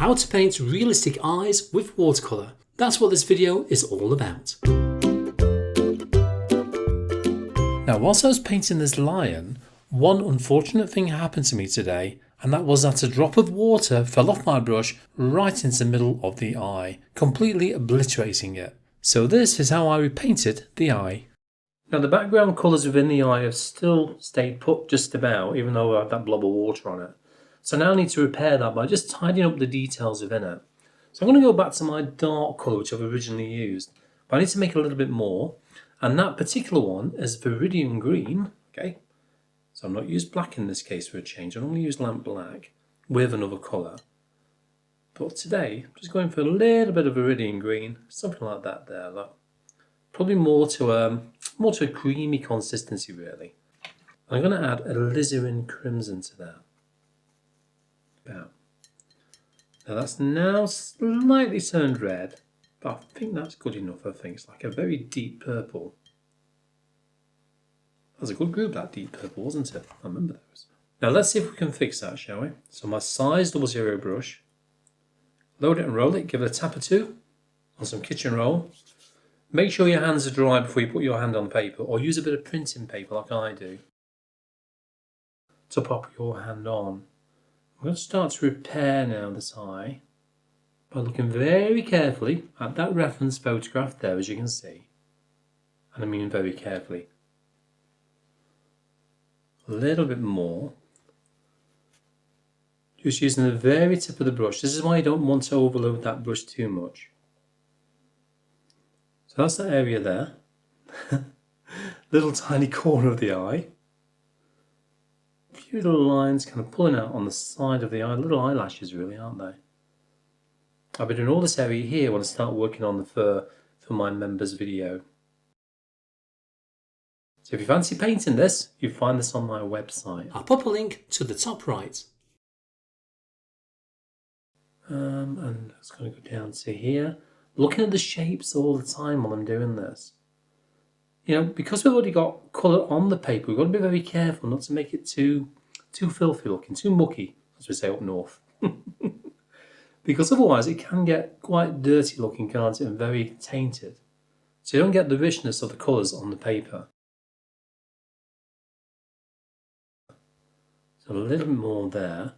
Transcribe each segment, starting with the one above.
how to paint realistic eyes with watercolour. That's what this video is all about. Now, whilst I was painting this lion, one unfortunate thing happened to me today, and that was that a drop of water fell off my brush right into the middle of the eye, completely obliterating it. So this is how I repainted the eye. Now the background colours within the eye have still stayed put just about, even though I have that blob of water on it. So now I need to repair that by just tidying up the details within it. So I'm going to go back to my dark colour which I've originally used, but I need to make a little bit more, and that particular one is Viridian Green, okay? So I'm not used black in this case for a change, I've only used lamp black with another colour. But today, I'm just going for a little bit of Viridian Green, something like that there, look. Probably more to a creamy consistency really. I'm going to add a alizarin crimson to that. Now that's now slightly turned red, but I think that's good enough. I think it's like a very deep purple. That was a good group, that deep purple, wasn't it? I remember those. Now let's see if we can fix that, shall we? So my size 00 brush, load it and roll it, give it a tap or two on some kitchen roll. Make sure your hands are dry before you put your hand on paper, or use a bit of printing paper like I do to pop your hand on. I'm going to start to repair now this eye by looking very carefully at that reference photograph there, as you can see. And I mean very carefully. A little bit more. Just using the very tip of the brush. This is why you don't want to overload that brush too much. So that's that area there. Little tiny corner of the eye. A few little lines kind of pulling out on the side of the eye. Little eyelashes really, aren't they? I'll be doing all this area here when I start working on the fur for my members video. So if you fancy painting this, you find this on my website. I'll pop a link to the top right. And I'm just going to go down to here. Looking at the shapes all the time while I'm doing this. You know, because we've already got colour on the paper, we've got to be very careful not to make it too filthy looking, too mucky, as we say up north. Because otherwise it can get quite dirty looking, can't it, and very tainted. So you don't get the richness of the colours on the paper. So a little bit more there.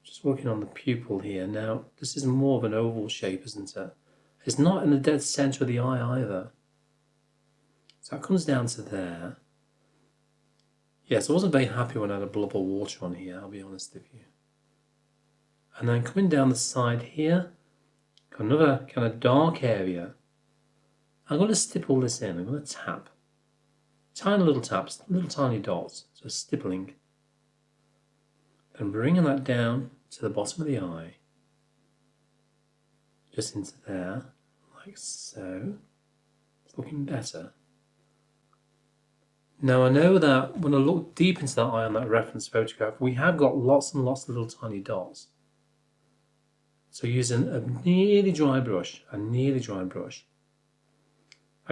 Just working on the pupil here. Now, this is more of an oval shape, isn't it? It's not in the dead centre of the eye either. So that comes down to there. Yes, I wasn't very happy when I had a blob of water on here, I'll be honest with you. And then coming down the side here, got another kind of dark area. I'm going to stipple this in. I'm going to tap. Tiny little taps, little tiny dots, so stippling. Then bringing that down to the bottom of the eye. Just into there, like so. It's looking better. Now I know that when I look deep into that eye on that reference photograph, we have got lots and lots of little tiny dots. So using a nearly dry brush, I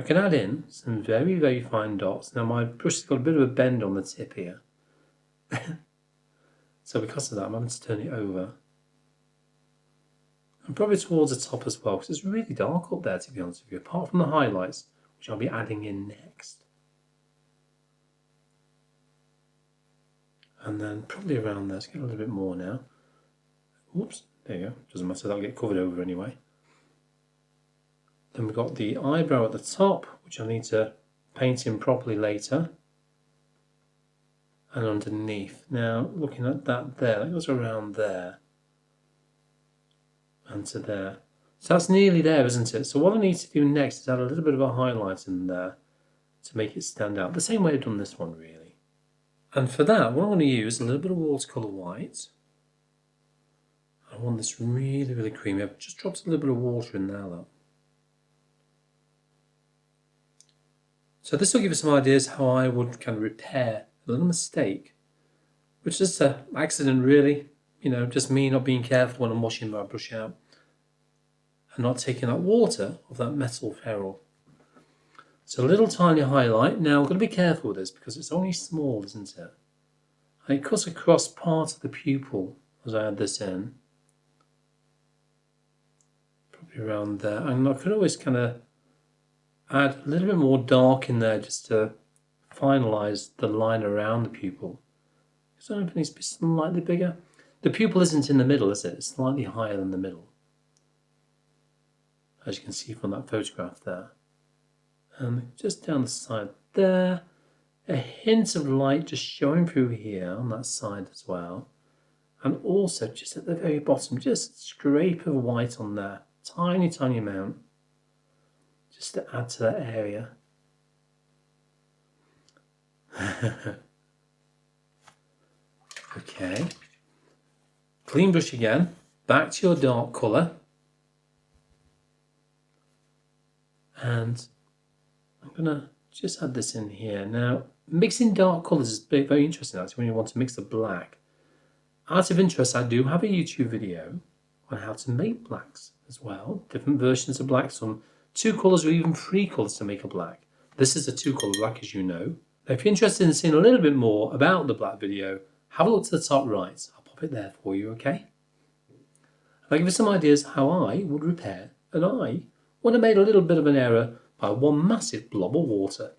can add in some very, very fine dots. Now my brush has got a bit of a bend on the tip here. So because of that, I'm having to turn it over. And probably towards the top as well, because it's really dark up there, to be honest with you, apart from the highlights, which I'll be adding in next. And then probably around there, let's get a little bit more now. Whoops, there you go, doesn't matter, that'll get covered over anyway. Then we've got the eyebrow at the top, which I need to paint in properly later. And underneath. Now, looking at that there, that goes around there. And to there. So that's nearly there, isn't it? So what I need to do next is add a little bit of a highlight in there to make it stand out. The same way I've done this one, really. And for that, what I'm going to use is a little bit of watercolour white. I want this really, really creamy. I've just dropped a little bit of water in there, look. So this will give us some ideas how I would kind of repair a little mistake, which is an accident really, you know, just me not being careful when I'm washing my brush out and not taking that water of that metal ferrule. So a little tiny highlight. Now I'm going to be careful with this because it's only small, isn't it? And it cuts across part of the pupil as I add this in. probably around there. And I could always kind of add a little bit more dark in there just to finalise the line around the pupil. Because I don't know if it needs to be slightly bigger. The pupil isn't in the middle, is it? It's slightly higher than the middle, as you can see from that photograph there. And just down the side there, a hint of light just showing through here on that side as well. And also just at the very bottom, just a scrape of white on there. Tiny, tiny amount. Just to add to that area. Okay. Clean brush again. Back to your dark colour. And I'm going to just add this in here. Now, mixing dark colours is very interesting actually when you want to mix the black. Out of interest, I do have a YouTube video on how to make blacks as well. Different versions of black, some 2 colours or even 3 colours to make a black. This is a 2-colour black, as you know. Now, if you're interested in seeing a little bit more about the black video, have a look to the top right. I'll pop it there for you, okay? I'll give you some ideas how I would repair an eye when I made a little bit of an error by one massive blob of water.